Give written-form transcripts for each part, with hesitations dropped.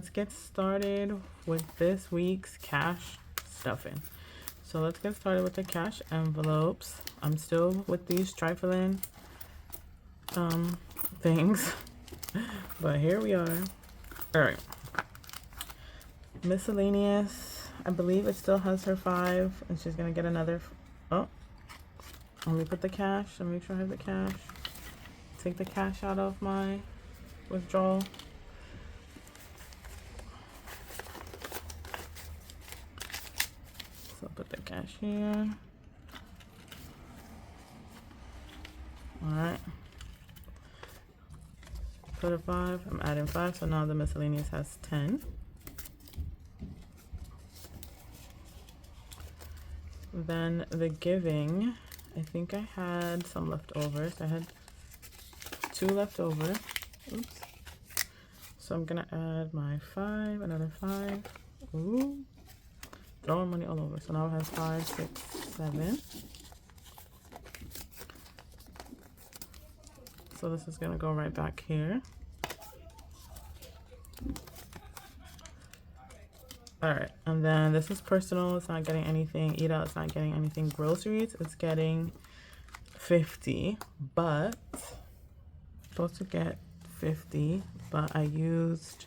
let's get started with this week's cash stuffing. So let's get started with the cash envelopes. I'm still with these trifling things, but here we are. All right. Miscellaneous, I believe it still has her 5, and she's gonna get another. Oh, let me put the cash. Let me make sure I have the cash. Take the cash out of my withdrawal. So put the cash here. All right. Put a 5. I'm adding 5, so now the miscellaneous has 10. Then the giving, I think I had some leftovers. I had 2 left over. Oops. So I'm gonna add my 5, another 5. Ooh. Throwing money all over. So now it has 5, 6, 7. So this is gonna go right back here. All right, and then this is personal. It's not getting anything. Eat out. It's not getting anything. Groceries. It's getting 50, but supposed to get 50, but I used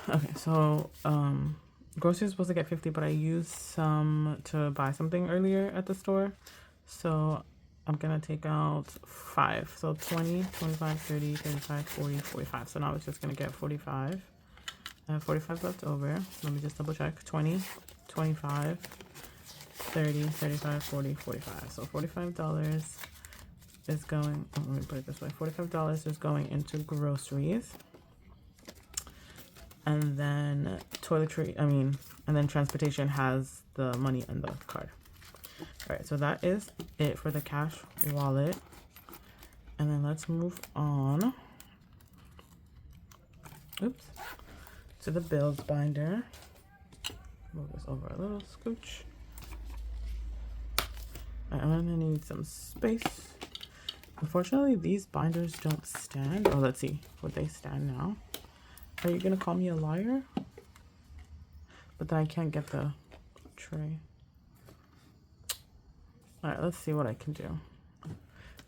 okay, so groceries supposed to get 50, but I used some to buy something earlier at the store. So I'm gonna take out 5. So 20, 25, 30, 35, 40, 45. So now it's just gonna get 45. I have 45 left over. Let me just double check. 20, 25, 30, 35, 40, 45. So $45 is going, let me put it this way. $45 is going into groceries. And then and then transportation has the money in the card. All right, so that is it for the cash wallet. And then let's move on. Oops. To the bills binder. Move this over a little, scooch. All right, I'm gonna need some space. Unfortunately, these binders don't stand. Oh, let's see. Would they stand now? Are you gonna call me a liar? But then I can't get the tray. All right, let's see what I can do.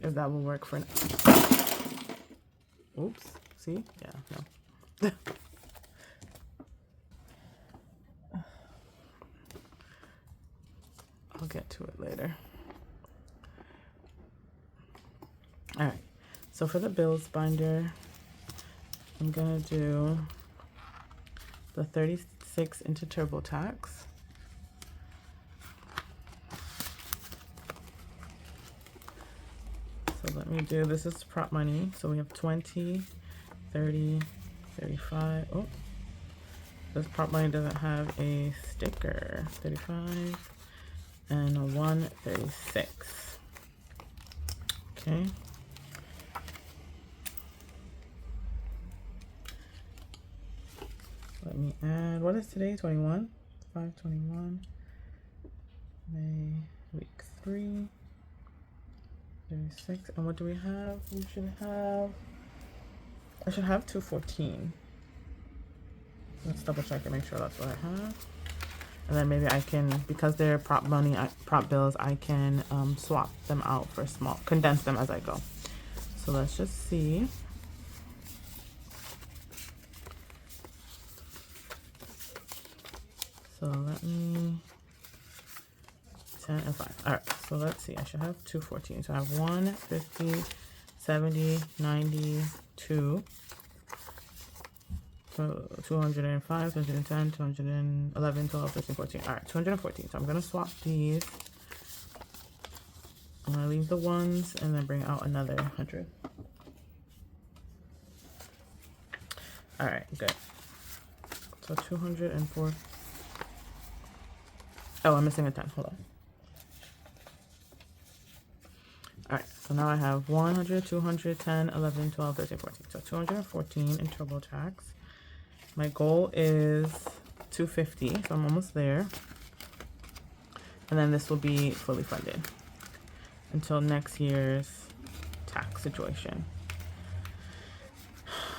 If that will work for now. Oops. See? Yeah, no. I'll get to it later. All right. So for the bills binder, I'm gonna do the 36 into TurboTax. So let me do, this is prop money. So we have 20, 30, 35. Oh, this prop money doesn't have a sticker. 35 and a 136. Okay. Let me add, what is today? 21? 5/21. May, week 3. 36. And what do we have? We should have, I should have 214. Let's double check and make sure that's what I have. And then maybe I can, because they're prop money, prop bills, I can swap them out for small, condense them as I go. So let's just see. So let me, 10 and 5. All right, so let's see. I should have 214. So I have 1, 50, 70, 90, 2. So 205, 210, 211, 12, 13, 14. All right, 214. So I'm going to swap these. I'm going to leave the ones and then bring out another 100. All right, good. So 204. Oh, I'm missing a 10. Hold on. All right, so now I have 100, 200, 10, 11, 12, 13, 14. So 214 in TurboTax. My goal is about 250, so I'm almost there. And then this will be fully funded until next year's tax situation.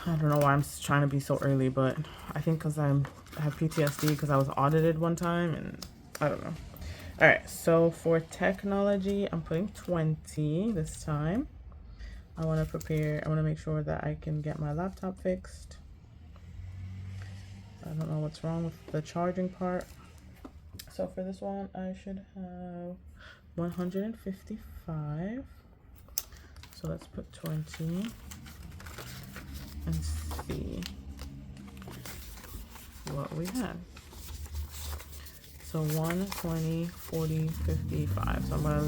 I don't know why I'm trying to be so early, but I think because I have PTSD because I was audited one time, and I don't know. All right, so for technology, I'm putting 20 this time. I want to make sure that I can get my laptop fixed. I don't know what's wrong with the charging part. So for this one, I should have 155. So let's put 20 and see what we have. So 120, 40, 55. So I'm going to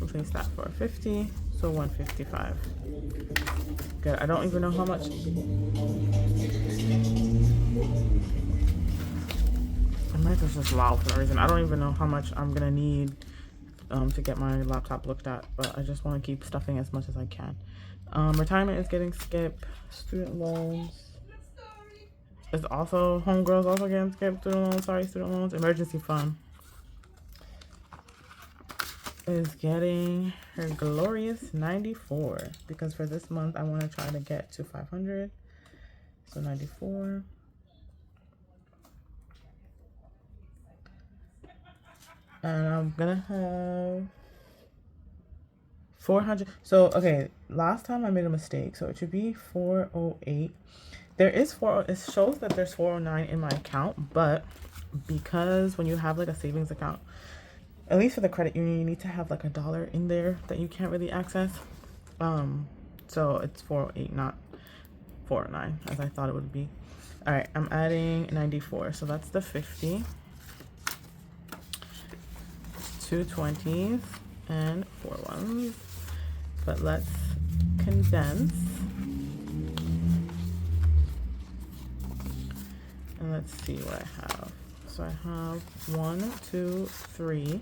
replace that for 50. So 155. Good. I don't even know how much. My mic is just loud for no reason. I don't even know how much I'm gonna need to get my laptop looked at, but I just want to keep stuffing as much as I can. Retirement is getting skipped. Student loans is also, homegirls also getting skipped. Student loans. Emergency fund is getting her glorious 94 because for this month I want to try to get to 500. So 94. And I'm gonna have 400. So okay, last time I made a mistake, so it should be 408. There is it shows that there's 409 in my account, but because when you have like a savings account, at least for the credit union, you need to have like $1 in there that you can't really access. So it's 408, not 409, as I thought it would be. All right, I'm adding 94, so that's the 50. 2 20s and 4 1s. But let's condense. And let's see what I have. So I have 1, 2, 3.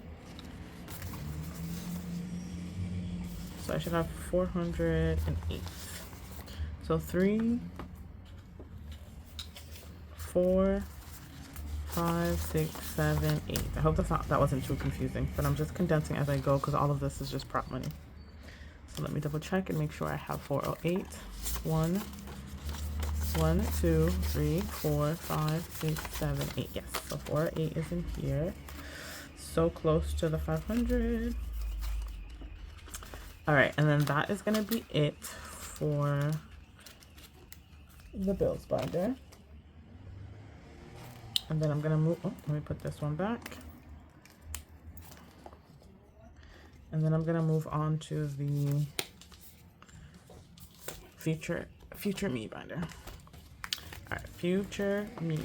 So I should have 408. So 3, 4, 5, 6, 7, 8. I hope that wasn't too confusing, but I'm just condensing as I go because all of this is just prop money. So let me double check and make sure I have 408. 1, 2, 3, 4, 5, 6, 7, 8. Yes, so 408 is in here. So close to the 500. All right, and then that is gonna be it for the bills binder. And then I'm gonna move, let me put this one back. And then I'm gonna move on to the future me binder. All right, future me.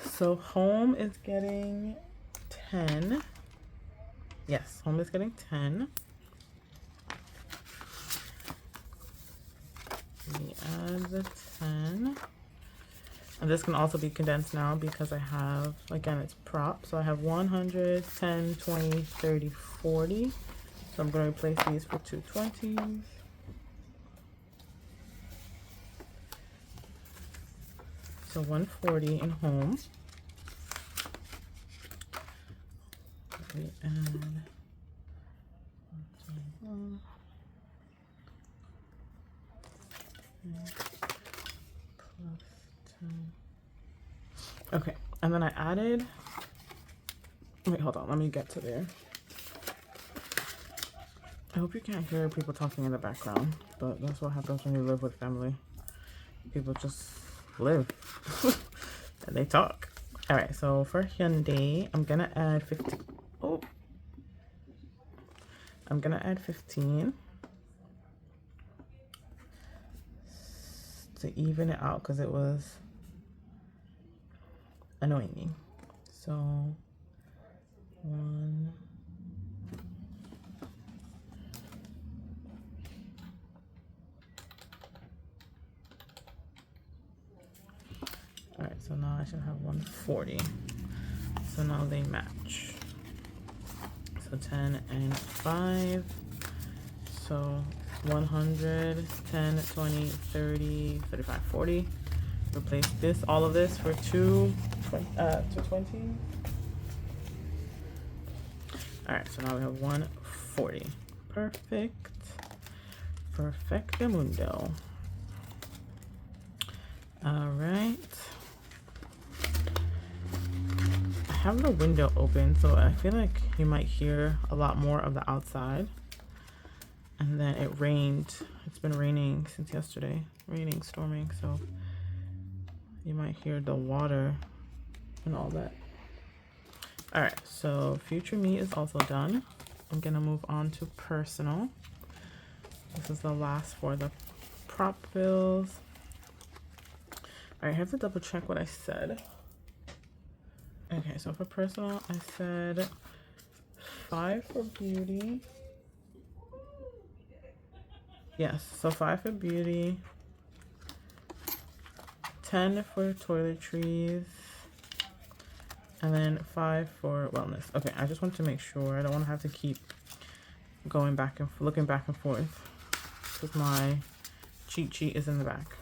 So home is getting 10. Yes, home is getting 10. We add the 10. And this can also be condensed now because I have, again, it's prop. So I have 100, 10, 20, 30, 40. So I'm going to replace these for 220s. So 140 in home. We add 10. Okay, and then I added, wait, hold on, let me get to there. I hope you can't hear people talking in the background, but that's what happens when you live with family. People just live and they talk. All right, so for Hyundai, I'm gonna add 50. Oh, I'm gonna add 15 to even it out because it was annoying me. So 1. All right, so now I should have 140. So now they match. So 10 and 5. So 100, 10, 20, 30, 35, 40. Replace this, all of this for 220. All right, so now we have 140. Perfect. Perfectamundo. All right. I have the window open, so I feel like you might hear a lot more of the outside. And then it rained. It's been raining since yesterday. Raining, storming, so you might hear the water and all that. All right, so future me is also done. I'm gonna move on to personal. This is the last for the prop bills. All right, I have to double check what I said. Okay, so for personal, I said 5 for beauty. Yes, so 5 for beauty, 10 for toiletries, and then 5 for wellness. Okay, I just want to make sure. I don't want to have to keep going back and looking back and forth because my cheat sheet is in the back.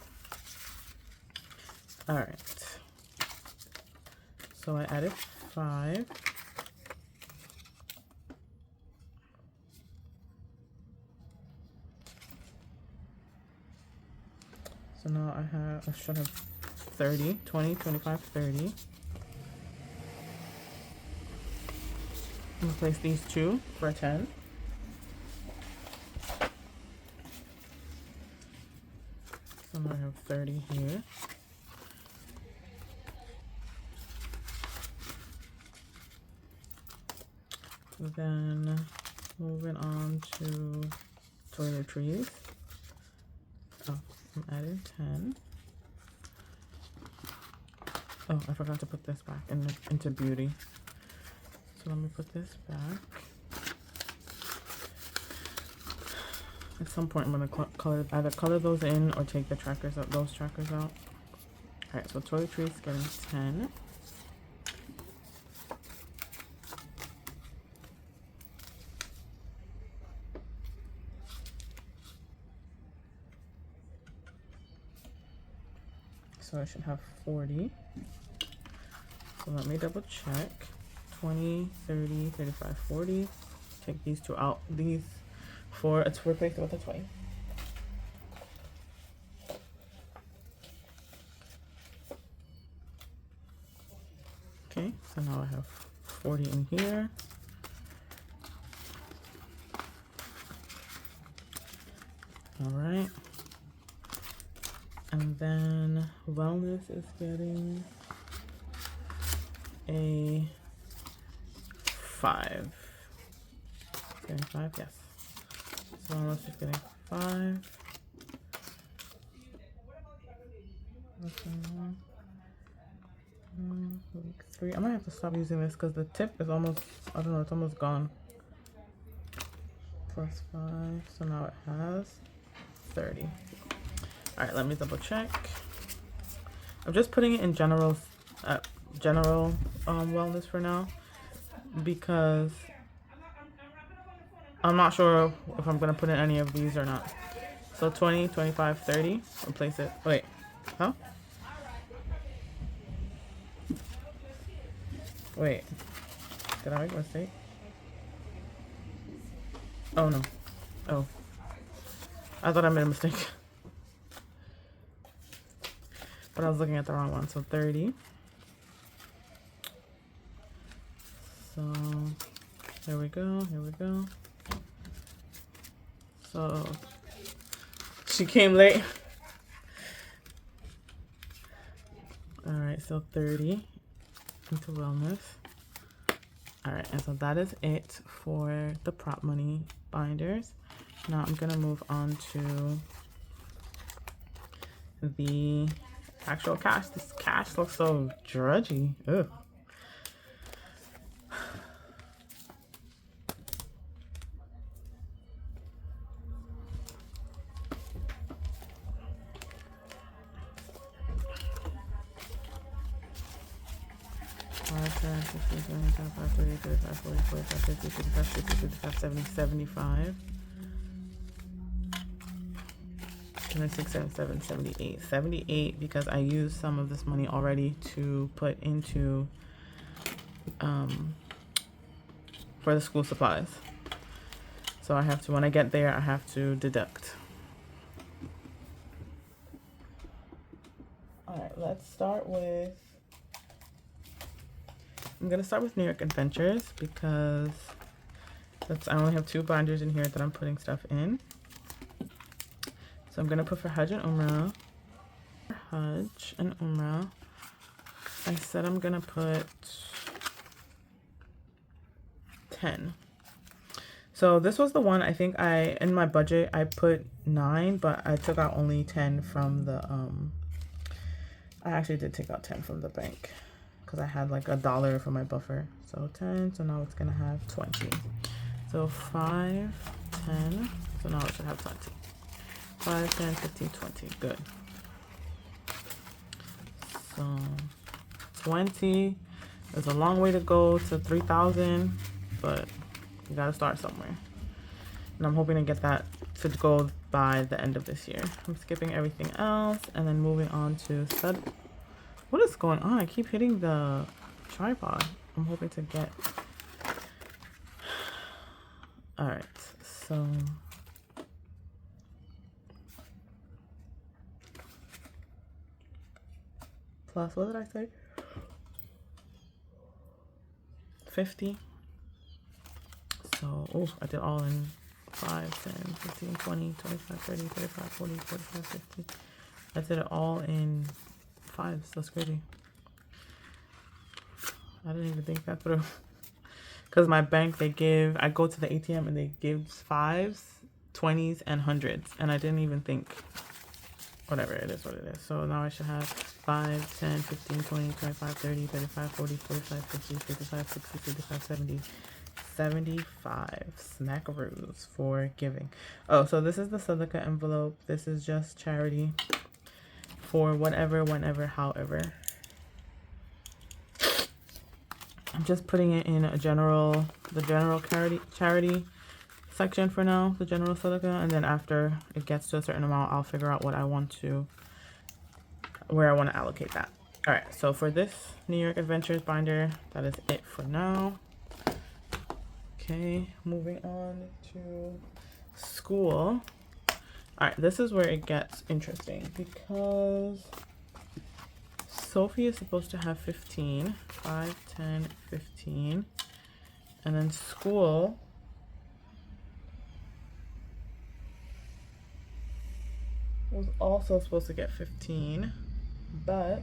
All right. So I added 5. So now I should have 30, 20, 25, 30. Replace these 2 for 10. So now I have 30 here. Then moving on to toiletries. Oh, I'm adding 10. Oh, I forgot to put this back into beauty. So let me put this back. At some point, I'm gonna either color those in or take the trackers out, those trackers out. All right, so toiletries getting 10. So I should have 40. So let me double check. 20, 30, 35, 40. Take these 2 out. These 4, it's replaced with a 20. Okay, so now I have 40 in here. All right. And then wellness is getting a 5. Getting 5, yes. So wellness is getting 5. Okay. 3. I might have to stop using this because the tip is almost, I don't know, it's almost gone. Plus 5, so now it has 30. All right, let me double check. I'm just putting it in general wellness for now because I'm not sure if I'm gonna put in any of these or not. So 20, 25, 30, replace it. Wait, huh? Wait, did I make a mistake? Oh no. Oh, I thought I made a mistake. But I was looking at the wrong one. So 30. So here we go. Here we go. So she came late. All right. So 30 into wellness. All right. And so that is it for the prop money binders. Now I'm going to move on to the actual cash. This cash looks so drudgy. Ugh. 6, 7, 7, 78. 78 because I used some of this money already to put into for the school supplies. So I have to, when I get there, I have to deduct. All right, let's start with, I'm gonna start with New York Adventures because I only have 2 binders in here that I'm putting stuff in. So I'm gonna put for Hajj and Umrah. Hajj and Umrah. I said I'm gonna put 10. So this was the one, I think in my budget I put 9, but I took out only 10 from the I actually did take out 10 from the bank because I had like $1 for my buffer. So 10, so now it's gonna have 20. So 5, 10, so now it should have 20. 5, 10, 15, 20, good. So 20, there's a long way to go to 3,000, but you gotta start somewhere. And I'm hoping to get that to go by the end of this year. I'm skipping everything else and then moving on to stud. What is going on? I keep hitting the tripod. I'm hoping to get. All right, so. Plus, what did I say? 50. So, oh, I did all in 5, 10, 15, 20, 25, 30, 35, 40, 45, 50. I did it all in 5s. That's crazy. I didn't even think that through. Because my bank, I go to the ATM and they give 5s, 20s, and 100s. And I didn't even think, whatever, it is what it is. So now I should have 5, 10, 15, 20, 25, 30, 35, 40, 45, 50, 55, 60, 55, 70. 75 smackaroos for giving. Oh, so this is the Sadaqah envelope. This is just charity for whatever, whenever, however. I'm just putting it in the general charity section for now, the general Sadaqah, and then after it gets to a certain amount, I'll figure out where I want to allocate that. All right, so for this New York Adventures binder, that is it for now. Okay, moving on to school. All right, this is where it gets interesting because Sophie is supposed to have 15, 5, 10, 15, and then school was also supposed to get 15, but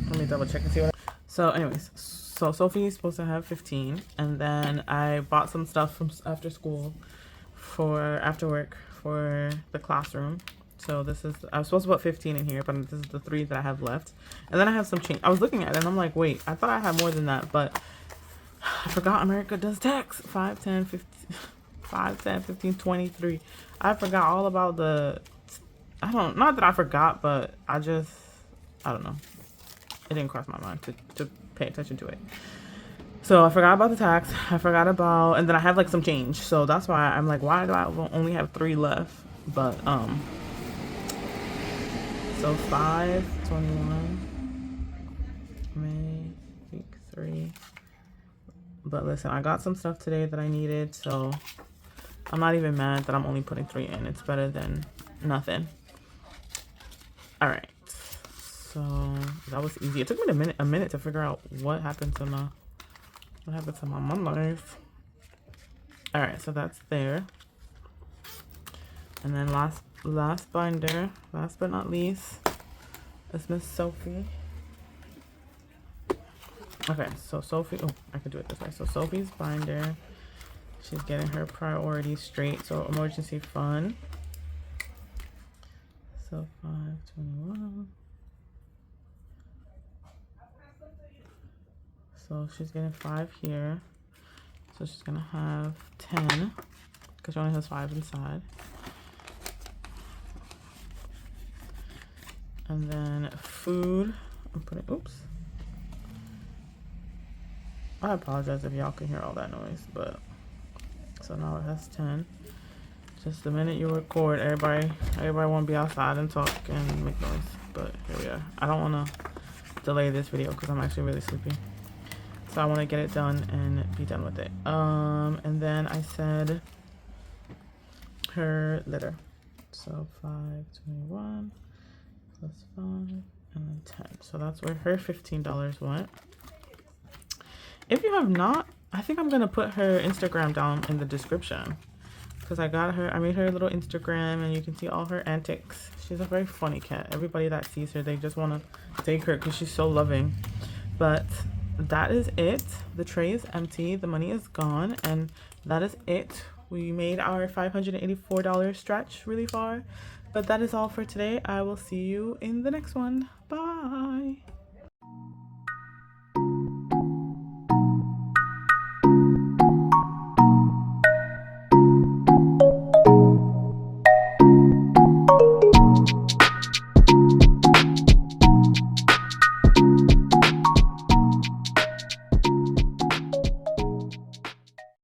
let me double check and see what. So anyways, so Sophie's supposed to have 15, and then I bought some stuff from after school after work for the classroom. So this is, I was supposed to put 15 in here, but this is the 3 that I have left. And then I have some change. I was looking at it and I'm like, wait, I thought I had more than that, but I forgot America does tax. 5, 10, 15, 5, 10, 15, 23. I forgot all about not that I forgot, but I don't know. It didn't cross my mind to pay attention to it. So I forgot about the tax. I forgot about, and then I have like some change. So that's why I'm like, why do I only have 3 left? But, so 5, 21, May, week 3. But listen, I got some stuff today that I needed. So I'm not even mad that I'm only putting 3 in. It's better than nothing. All right. So that was easy. It took me a minute to figure out what happened to my money. All right, so that's there. And then last binder, last but not least, is Miss Sophie. Okay, so Sophie, oh, I could do it this way. So Sophie's binder, she's getting her priorities straight. So emergency fund. So 521. So she's getting 5 here. So she's gonna have 10 because she only has 5 inside. And then food, I'm putting, oops. I apologize if y'all can hear all that noise, but so now it has 10. Just the minute you record, everybody want to be outside and talk and make noise. But here we are. I don't want to delay this video because I'm actually really sleepy. So I want to get it done and be done with it. And then I said her litter. So 521 plus 5 and then 10. So that's where her $15 went. If you have not, I think I'm going to put her Instagram down in the description. Because I made her a little Instagram and you can see all her antics. She's a very funny cat. Everybody that sees her, they just want to take her because she's so loving. But that is it. The tray is empty. The money is gone. And that is it. We made our $584 stretch really far. But that is all for today. I will see you in the next one. Bye.